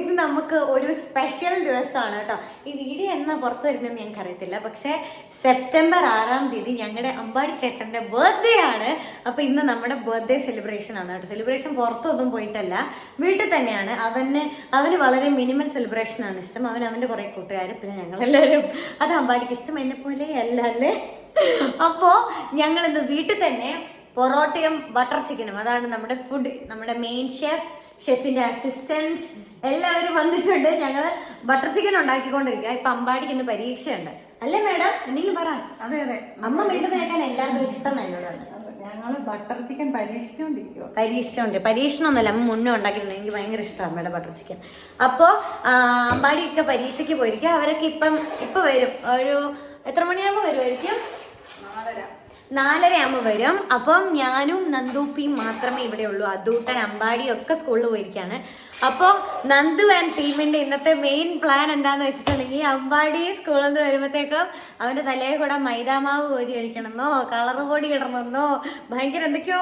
ഇത് നമുക്ക് ഒരു സ്പെഷ്യൽ ദിവസമാണ് കേട്ടോ. ഈ വീഡിയോ എന്നാ പുറത്തു വരുന്നതെന്ന് ഞങ്ങൾക്ക് അറിയത്തില്ല. പക്ഷേ സെപ്റ്റംബർ 6-ാം തീയതി ഞങ്ങളുടെ അമ്പാടി ചേട്ടൻ്റെ ബർത്ത്ഡേ ആണ്. അപ്പോൾ ഇന്ന് നമ്മുടെ ബർത്ത്ഡേ സെലിബ്രേഷൻ ആണ് കേട്ടോ. സെലിബ്രേഷൻ പുറത്തൊന്നും പോയിട്ടല്ല, വീട്ടിൽ തന്നെയാണ്. അവന് വളരെ മിനിമൽ സെലിബ്രേഷനാണ് ഇഷ്ടം. അവൻ്റെ കുറേ കൂട്ടുകാർ, പിന്നെ ഞങ്ങളെല്ലാവരും. അത് അമ്പാടിക്ക് ഇഷ്ടം, എന്നെ പോലെ അല്ല അല്ലേ. അപ്പോൾ ഞങ്ങളിന്ന് വീട്ടിൽ തന്നെ പൊറോട്ടയും ബട്ടർ ചിക്കനും, അതാണ് നമ്മുടെ ഫുഡ്. നമ്മുടെ മെയിൻ ഷെഫിന്റെ അസിസ്റ്റന്റ് എല്ലാവരും വന്നിട്ടുണ്ട്. ഞങ്ങൾ ബട്ടർ ചിക്കൻ ഉണ്ടാക്കിക്കൊണ്ടിരിക്കുക. ഇപ്പൊ അമ്പാടിക്ക് ഇന്ന് പരീക്ഷയുണ്ട് അല്ലേ മേഡം? എന്തെങ്കിലും പറ. അതെ അതെ, അമ്മ വീട്ടിൽ കേൾക്കാൻ എല്ലാവർക്കും ഇഷ്ടം എന്നോടാണ്. ഞങ്ങള് ബട്ടർ ചിക്കൻ പരീക്ഷിച്ചോണ്ടിരിക്കുക. പരീക്ഷണമൊന്നുമല്ല, അമ്മ മുന്നേ ഉണ്ടാക്കിയിട്ടുണ്ട്. എനിക്ക് ഭയങ്കര ഇഷ്ടമാണ് മേഡം ബട്ടർ ചിക്കൻ. അപ്പോൾ അമ്പാടിയൊക്കെ പരീക്ഷയ്ക്ക് പോയിരിക്കുക. അവരൊക്കെ ഇപ്പൊ വരും. ഒരു എത്ര മണിയാകുമ്പോൾ വരുമായിരിക്കും? 4:30 ആകുമ്പോൾ വരും. അപ്പം ഞാനും നന്ദൂപ്പിയും മാത്രമേ ഇവിടെ ഉള്ളൂ. അതൂട്ടൻ അമ്പാടി ഒക്കെ സ്കൂളിൽ പോയിരിക്കുകയാണ്. അപ്പോൾ നന്ദു ആൻഡ് ടീമിന്റെ ഇന്നത്തെ മെയിൻ പ്ലാൻ എന്താന്ന് വെച്ചിട്ടുണ്ടെങ്കിൽ, അമ്പാടി സ്കൂളിൽ നിന്ന് വരുമ്പോഴത്തേക്കും അവന്റെ തലയിൽ കൂടെ മൈദാമാവ് കോരി കഴിക്കണമെന്നോ കളർ പൊടി ഇടണമെന്നോ ഭയങ്കര എന്തൊക്കെയോ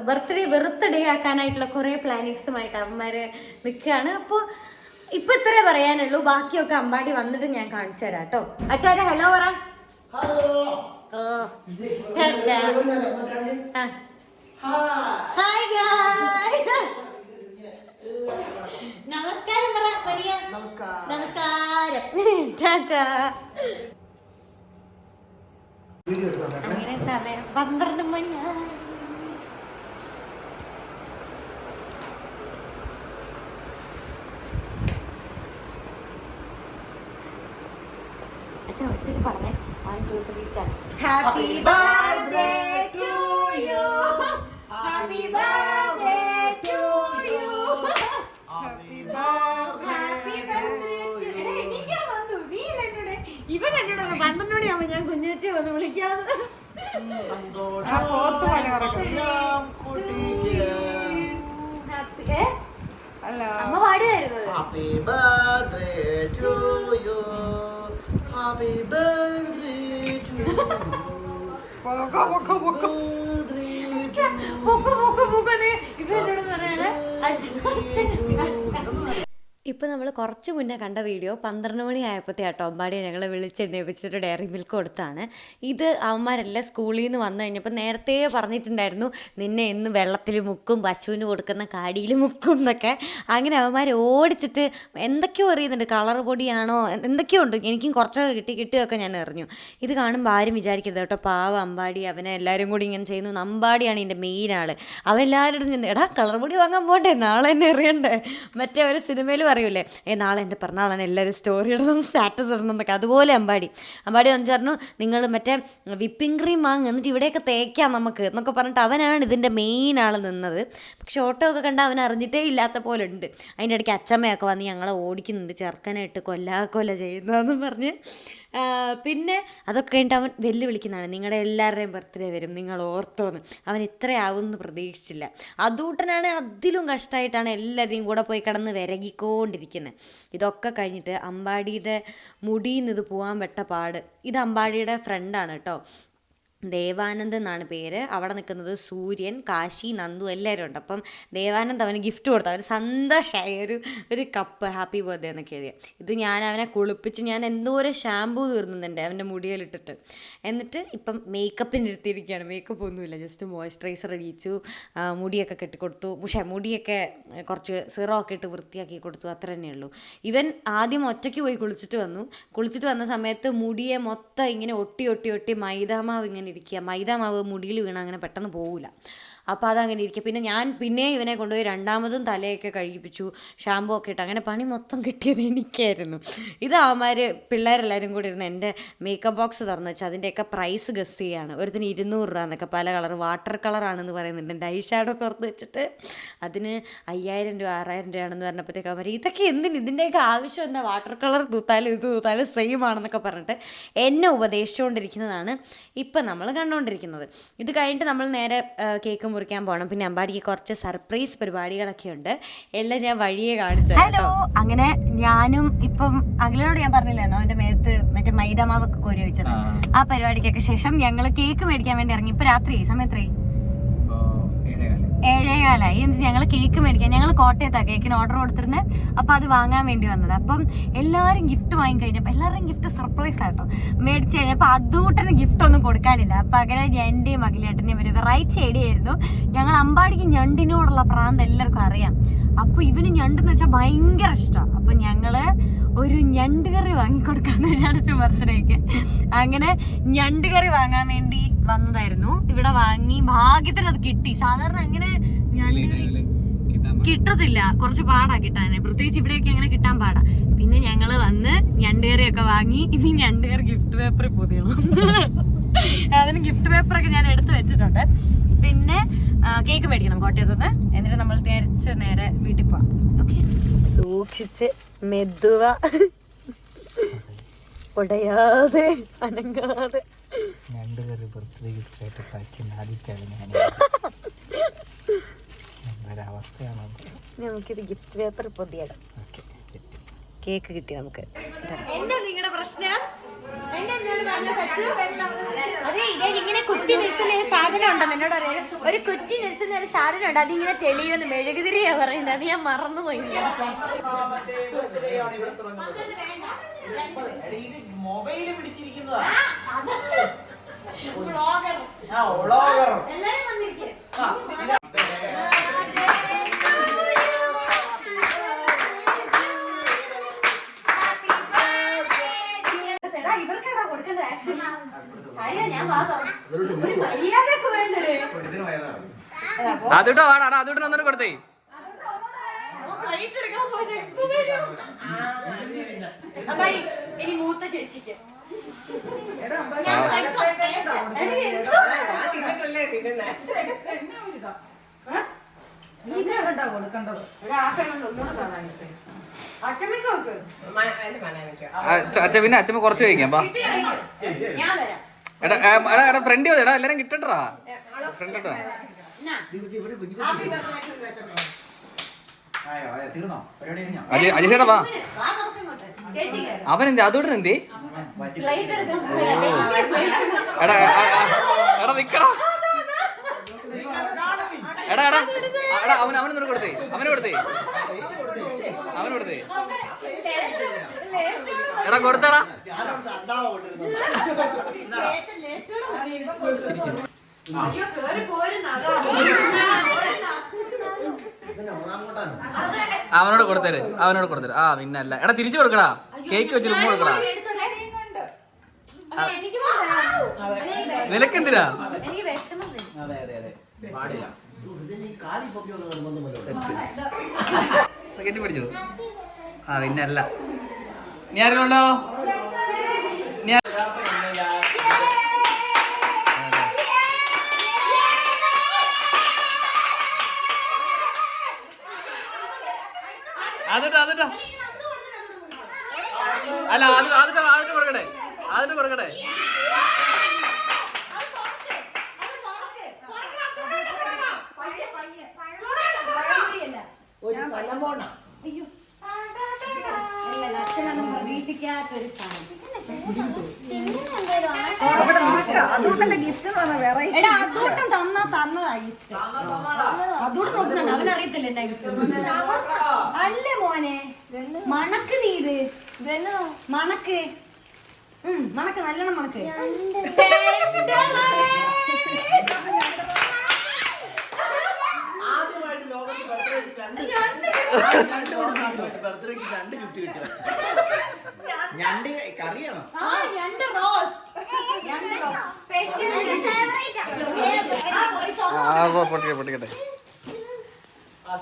ബർത്ത്ഡേ ആക്കാനായിട്ടുള്ള കുറേ പ്ലാനിങ്സുമായിട്ട് അവന്മാര് നിൽക്കുകയാണ്. അപ്പോൾ ഇപ്പൊ ഇത്രേ പറയാനുള്ളൂ. ബാക്കിയൊക്കെ അമ്പാടി വന്നിട്ട് ഞാൻ കാണിച്ചു തരാം കേട്ടോ. അച്ഛാ ഹലോ പറ. നമസ്കാരം പറ. നമസ്കാരം. അങ്ങനെ സമയം 12 മണിയായി. അച്ഛാ ഒറ്റയ്ക്ക് പറഞ്ഞേ. 1 2 3 start. Happy birthday to you. Happy birthday to you. Happy birthday to you. എനിക്കാണ് വന്നു. നീ അല്ല എന്നോട്. ഇവൻ എന്നോട് 12 മണിയാകുമ്പോൾ ഞാൻ കുഞ്ഞേച്ചി വന്ന് വിളിക്കാതെ. അമ്മ പാടുമായിരുന്നു. Happy birthday to you. Happy birthday to you. ഇപ്പം നമ്മൾ കുറച്ച് മുന്നേ കണ്ട വീഡിയോ 12 മണി ആയപ്പോഴത്തേട്ടോ അമ്പാടിയെ ഞങ്ങളെ വിളിച്ചെണ്ണയിപ്പിച്ചിട്ട് ഡയറി മിൽക്ക് കൊടുത്താണ്. ഇത് അവന്മാരെല്ലാം സ്കൂളിൽ നിന്ന് വന്നു കഴിഞ്ഞപ്പോൾ നേരത്തെ പറഞ്ഞിട്ടുണ്ടായിരുന്നു, നിന്നെ ഇന്ന് വെള്ളത്തിൽ മുക്കും, പശുവിന് കൊടുക്കുന്ന കാടിയിൽ മുക്കും എന്നൊക്കെ. അങ്ങനെ അവന്മാർ ഓടിച്ചിട്ട് എന്തൊക്കെയോ അറിയുന്നുണ്ട്, കളർ പൊടിയാണോ എന്തൊക്കെയോ ഉണ്ട്. എനിക്കും കുറച്ചൊക്കെ കിട്ടിയൊക്കെ ഞാൻ എറിഞ്ഞു. ഇത് കാണുമ്പോൾ ആരും വിചാരിക്കരുത് കേട്ടോ, പാവം അമ്പാടി. അവനെ എല്ലാവരും കൂടി ഇങ്ങനെ ചെയ്യുന്നു. അമ്പാടിയാണ് ഇതിൻ്റെ മെയിൻ ആൾ. അവൻ എല്ലാവരും നിന്ന് എടാ കളർ പൊടി വാങ്ങാൻ പോകണ്ടേ, നാളെ എന്നെ എറിയണ്ടേ. മറ്റേ ഒരു സിനിമയിൽ പറയൂലേ, നാളെ എൻ്റെ പിറന്നാളാണ്, എല്ലാവരും സ്റ്റോറി ഇടണം, സ്റ്റാറ്റസ് ഇടണം എന്നൊക്കെ. അതുപോലെ അമ്പാടി വന്നിട്ട് പറഞ്ഞു, നിങ്ങൾ മറ്റേ വിപ്പിംഗ് ക്രീം വാങ്ങുക, എന്നിട്ട് ഇവിടെയൊക്കെ തേക്കാം നമുക്ക് എന്നൊക്കെ പറഞ്ഞിട്ട് അവനാണ് ഇതിൻ്റെ മെയിൻ ആൾ നിന്നത്. പക്ഷെ ഓട്ടോ ഒക്കെ കണ്ട് അവൻ അറിഞ്ഞിട്ടേ ഇല്ലാത്ത പോലെ ഉണ്ട്. അതിൻ്റെ ഇടയ്ക്ക് അച്ചമ്മയൊക്കെ വന്ന് ഞങ്ങളെ ഓടിക്കുന്നുണ്ട്, ചെറുക്കനായിട്ട് കൊല്ല ചെയ്യുന്നതെന്ന് പറഞ്ഞ്. പിന്നെ അതൊക്കെ കഴിഞ്ഞിട്ട് അവൻ വെല്ലുവിളിക്കുന്നതാണ്, നിങ്ങളുടെ എല്ലാവരുടെയും ബർത്ത്ഡേ വരും, നിങ്ങൾ ഓർത്തോന്ന്. അവൻ ഇത്രയാവുമെന്ന് പ്രതീക്ഷിച്ചില്ല. അതൂട്ടനാണ് അതിലും കഷ്ടമായിട്ടാണ് എല്ലാവരെയും കൂടെ പോയി കിടന്ന് വിരകിക്കൊണ്ടിരിക്കുന്നത്. ഇതൊക്കെ കഴിഞ്ഞിട്ട് അമ്പാടിയുടെ മുടിയിൽ നിന്ന് ഇത് പോകാൻ പെട്ട പാട്. ഇത് അമ്പാടിയുടെ ഫ്രണ്ടാണ് കേട്ടോ, ദേവാനന്ദ് എന്നാണ് പേര്. അവിടെ നിൽക്കുന്നത് സൂര്യൻ, കാശി, നന്ദു എല്ലാവരും ഉണ്ട്. അപ്പം ദേവാനന്ദ് അവന് ഗിഫ്റ്റ് കൊടുത്തു. അവർ സന്തോഷമായി ഒരു കപ്പ് ഹാപ്പി ബർത്ത്ഡേ എന്നൊക്കെ എഴുതിയ. ഇത് ഞാൻ അവനെ കുളിപ്പിച്ച് ഞാൻ എന്തോരം ഷാമ്പൂ തീർന്നുന്നുണ്ട് അവൻ്റെ മുടിയിലിട്ടിട്ട്. എന്നിട്ട് ഇപ്പം മേക്കപ്പിന് ഇരുത്തിയിരിക്കുകയാണ്. മേക്കപ്പ് ഒന്നുമില്ല, ജസ്റ്റ് മോയ്സ്ചറൈസർ അടിച്ചു, മുടിയൊക്കെ കെട്ടിക്കൊടുത്തു. മുടിയൊക്കെ കുറച്ച് സിറോ ഒക്കെ ഇട്ട് വൃത്തിയാക്കി കൊടുത്തു, അത്ര തന്നെയുള്ളൂ. ഇവൻ ആദ്യം ഒറ്റയ്ക്ക് പോയി കുളിച്ചിട്ട് വന്ന സമയത്ത് മുടിയെ മൊത്തം ഇങ്ങനെ ഒട്ടി മൈദാമാവ് ഇങ്ങനെ ഇരിക്കുക. മൈദാമാവ് മുടിയിൽ വീണ അങ്ങനെ പെട്ടെന്ന് പോവില്ല. അപ്പോൾ അതങ്ങനെ ഇരിക്കുക. പിന്നെ ഇവനെ കൊണ്ടുപോയി രണ്ടാമതും തലയൊക്കെ കഴുകിപ്പിച്ചു, ഷാമ്പൂ ഒക്കെ ഇട്ട്. അങ്ങനെ പണി മൊത്തം കിട്ടിയത് എനിക്കായിരുന്നു. ഇത് അവന്മാർ പിള്ളേരെല്ലാവരും കൂടി ഇരുന്ന് എൻ്റെ മേക്കപ്പ് ബോക്സ് തുറന്നു വെച്ചാൽ അതിൻ്റെയൊക്കെ പ്രൈസ് ഗസ് ചെയ്യുകയാണ്. ഒരുത്തിന് 200 രൂപ എന്നൊക്കെ, പല കളർ വാട്ടർ കളറാണെന്ന് പറയുന്നുണ്ട്. എൻ്റെ ഐ ഷാഡോ തുറന്ന് വെച്ചിട്ട് അതിന് 5000 രൂപ 6000 രൂപയാണെന്ന് പറഞ്ഞപ്പോഴത്തേക്ക് അവർ ഇതൊക്കെ എന്തിന്, ഇതിൻ്റെയൊക്കെ ആവശ്യം എന്താ, വാട്ടർ കളർ തൂത്താലും സെയിം ആണെന്നൊക്കെ പറഞ്ഞിട്ട് എന്നെ ഉപദേശിച്ചുകൊണ്ടിരിക്കുന്നതാണ് ഇപ്പം നമ്മൾ കണ്ടുകൊണ്ടിരിക്കുന്നത്. ഇത് കഴിഞ്ഞിട്ട് നമ്മൾ നേരെ കേക്ക് മുറിക്കാൻ പോകണം. പിന്നെ അമ്പാടിക്ക് കുറച്ച് സർപ്രൈസ് പരിപാടികളൊക്കെ ഉണ്ട്. എല്ലാം ഞാൻ വഴിയെ കാണിച്ചു. ഹലോ, അങ്ങനെ ഞാനും ഇപ്പം അഖിലോട് ഞാൻ പറഞ്ഞില്ലായിരുന്നോ അവൻ്റെ മേത്ത് മറ്റേ മൈദാമാവൊക്കെ കോരി വെച്ചത്. ആ പരിപാടിക്കൊക്കെ ശേഷം ഞങ്ങൾ കേക്ക് മേടിക്കാൻ വേണ്ടി ഇറങ്ങി. ഇപ്പൊ രാത്രി സമയം എത്രയായി? 7:15 എന്ന് ഞങ്ങൾ കേക്ക് മേടിക്കാൻ, ഞങ്ങൾ കോട്ടയത്താണ് കേക്കിന് ഓർഡർ കൊടുത്തിരുന്നത്. അപ്പം അത് വാങ്ങാൻ വേണ്ടി വന്നത്. അപ്പം എല്ലാവരും ഗിഫ്റ്റ് വാങ്ങിക്കഴിഞ്ഞപ്പോൾ എല്ലാവരുടെയും ഗിഫ്റ്റ് സർപ്രൈസ് ആട്ടോ മേടിച്ച് കഴിഞ്ഞപ്പോൾ അതൂട്ടന് ഗിഫ്റ്റ് ഒന്നും കൊടുക്കാനില്ല. അപ്പം അങ്ങനെ എൻ്റെയും മകിലേട്ടനെയും ഒരു വെറൈറ്റി ഐഡിയ ആയിരുന്നു. ഞങ്ങൾ അമ്പാടിക്ക് ഞണ്ടിനോടുള്ള പ്രാന്ത് എല്ലാവർക്കും അറിയാം. അപ്പോൾ ഇവന് ഞണ്ടെന്ന് വെച്ചാൽ ഭയങ്കര ഇഷ്ടമാണ്. അപ്പം ഞങ്ങൾ ഒരു ഞണ്ട് കറി വാങ്ങിക്കൊടുക്കാന്ന് വിചാരിച്ചു ബർത്ത്ഡേക്ക്. അങ്ങനെ ഞണ്ട് കറി വാങ്ങാൻ വേണ്ടി വന്നതായിരുന്നു. ഇവിടെ വാങ്ങി, ഭാഗ്യത്തിന് അത് കിട്ടി. സാധാരണ അങ്ങനെ ഞണ്ട് കറി കിട്ടത്തില്ല, കുറച്ച് പാടാ കിട്ടാൻ, പ്രത്യേകിച്ച് ഇവിടെയൊക്കെ അങ്ങനെ കിട്ടാൻ പാടാ. പിന്നെ ഞങ്ങള് വന്ന് ഞണ്ട് കറിയൊക്കെ വാങ്ങി. ഇനി ഞണ്ട് കറി ഗിഫ്റ്റ് പേപ്പറിൽ പൊതിയണം. അതിന് ഗിഫ്റ്റ് പേപ്പറൊക്കെ ഞാൻ എടുത്ത് വെച്ചിട്ടുണ്ട്. പിന്നെ കേക്ക് മേടിക്കണം കോട്ടയത്തുനിന്ന്. എന്നിട്ട് നമ്മൾ തിരിച്ച് നേരെ വീട്ടിൽ പോവാം. ഓക്കെ, സൂക്ഷിച്ച് മെതുവ, ഉടയാതെ അനങ്ങാതെ. നമുക്കിത് ഗിഫ്റ്റ് പേപ്പർ പൊതിയണം. കേക്ക് കിട്ടി നമുക്ക്. എന്താ നിങ്ങളുടെ പ്രശ്നം? അതെ, ഇങ്ങനെ കുറ്റി നിർത്തുന്ന ഒരു സാധനം ഉണ്ടെന്ന് എന്നോട് അറിയാം. ഒരു കുറ്റി നിർത്തുന്ന ഒരു സാധനം ഉണ്ട്, അതിങ്ങനെ തെളിയുമെന്ന് മെഴുകുതിരിയാ പറയുന്നത്. അത് ഞാൻ മറന്നുപോയി. എല്ലാരും വന്നിരിക്കേ. അതിട്ടോ വേണം, അതിട്ടോ ഒന്നും കൊടുത്തേ. ഇനി മൂത്ത ചേച്ചിക്ക് അച്ഛ പിന്നെ അച്ഛമ്മ കുറച്ച് കഴിക്കാം. എടാ എടാ ഫ്രണ്ട് എടാ എല്ലാരും കിട്ടട്ടാ ഫ്രണ്ട് ഇട്ടാ. അജീഷേട്ടാ വാ. അവനെന്ത് അതോടെ എന്തേ? എടാ എടാ നിക്കടാ. എടാ എടാ എടാ അവനൊന്നും കൊടുത്തേ, അവന് കൊടുത്തേ. എടാ കൊടുത്തടാ. അവനോട് കൊടുത്തര്, അവനോട് കൊടുത്തര്. ആ പിന്നല്ല, എടാ തിരിച്ചു കൊടുക്കടാ. കേക്ക് വെച്ചിട്ട് ഉമ്മ കൊടുക്കടാ. നിനക്കെന്തിനാ? കെട്ടിപ്പിടിച്ചു. ആ പിന്നല്ല. നീ ആരെങ്കിലുണ്ടോ? അതിട്ടോ അതിട്ടോ അല്ല അതിട്ട് കൊടുക്കട്ടെ, അതിട്ട് കൊടുക്കട്ടെ. പ്രതീക്ഷിക്കാത്തൊരു അതൂട്ടം തന്നതാ ഗിഫ്റ്റ്. അതൂടെ നോക്കുന്നുണ്ട്, അവനറിയത്തില്ല എന്നാ ഗിഫ്റ്റ്. അല്ലേ മോനെ, മണക്ക് നീ ഇത് മണക്ക്. മണക്ക് നല്ലോണം മണക്ക്. പൊട്ടിക്കട്ടെ.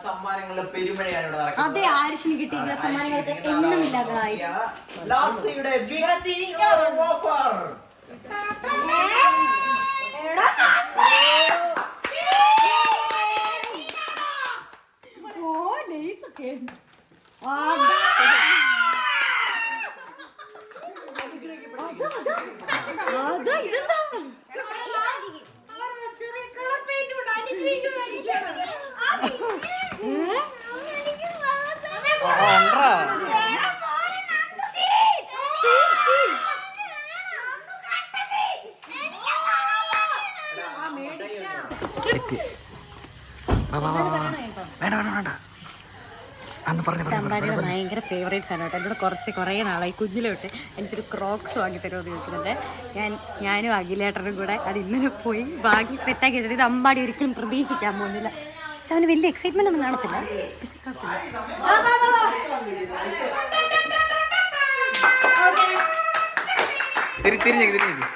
സമ്മാനങ്ങളുടെ പെരുമഴയാണ് ഇവിടെ നടക്കുന്നത്. അതെ, ആരിഷിന് കിട്ടിയ സമ്മാനങ്ങൾക്ക് എണ്ണമില്ല. അമ്പാടിയുടെ ഭയങ്കര ഫേവറേറ്റ്സ് ആണ് കേട്ടോ. എന്നോട് കുറേ നാളായി കുഞ്ഞിലെ തൊട്ട് എനിക്കൊരു ക്രോക്സ് വാങ്ങി തരുമെന്ന് ചോദിക്കുന്നുണ്ട്. ഞാനും അഖിലേട്ടനും കൂടെ അത് ഇന്നലെ പോയി വാങ്ങി സെറ്റാക്കി വെച്ചിട്ട് ഇത് അമ്പാടി ഒരിക്കലും പ്രതീക്ഷിക്കാൻ പോകുന്നില്ല. പക്ഷെ അവന് വലിയ എക്സൈറ്റ്മെന്റ് ഒന്നും കാണത്തില്ല. പക്ഷെ തിരിഞ്ഞു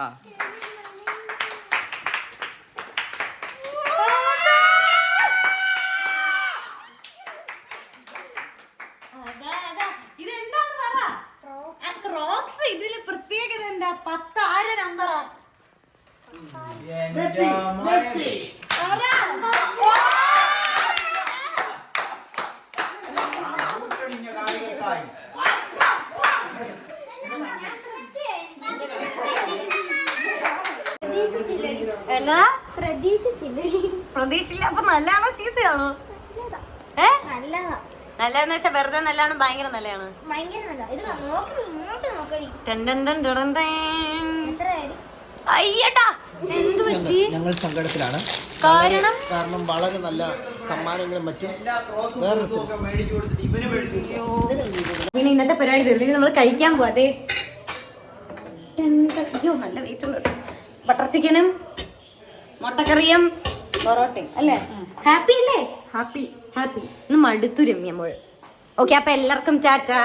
ആ ഇതില് പ്രത്യേകത എന്താ? 10 നമ്പറാ. എന്നാ പ്രതീക്ഷിച്ചില്ല. അപ്പൊ നല്ലതാണോ ചീത്തയാണോ? നല്ലതെന്ന് വെച്ചാ വെറുതെ നല്ലതാണ്, ഭയങ്കര നല്ലതാണ്. അയ്യട്ടാ എന്ത് പറ്റി? ഞങ്ങൾ സങ്കടത്തിലാണ്. കാരണം വളരെ നല്ല സമ്മാനങ്ങളും മറ്റും ഇനി ഇന്നത്തെ പരിപാടി തീർന്നിട്ട് നമ്മൾ കഴിക്കാൻ പോവാ. അതെ, അയ്യോ നല്ല വെയിറ്റ് ഉള്ള ബട്ടർ ചിക്കനും മുട്ടക്കറിയും പൊറോട്ടയും അല്ലേ? ഹാപ്പി അല്ലേ? ഹാപ്പി ഇന്ന് മടുത്തു രമ്യമോൾ. ഓക്കെ, അപ്പൊ എല്ലാവർക്കും ടാറ്റാ.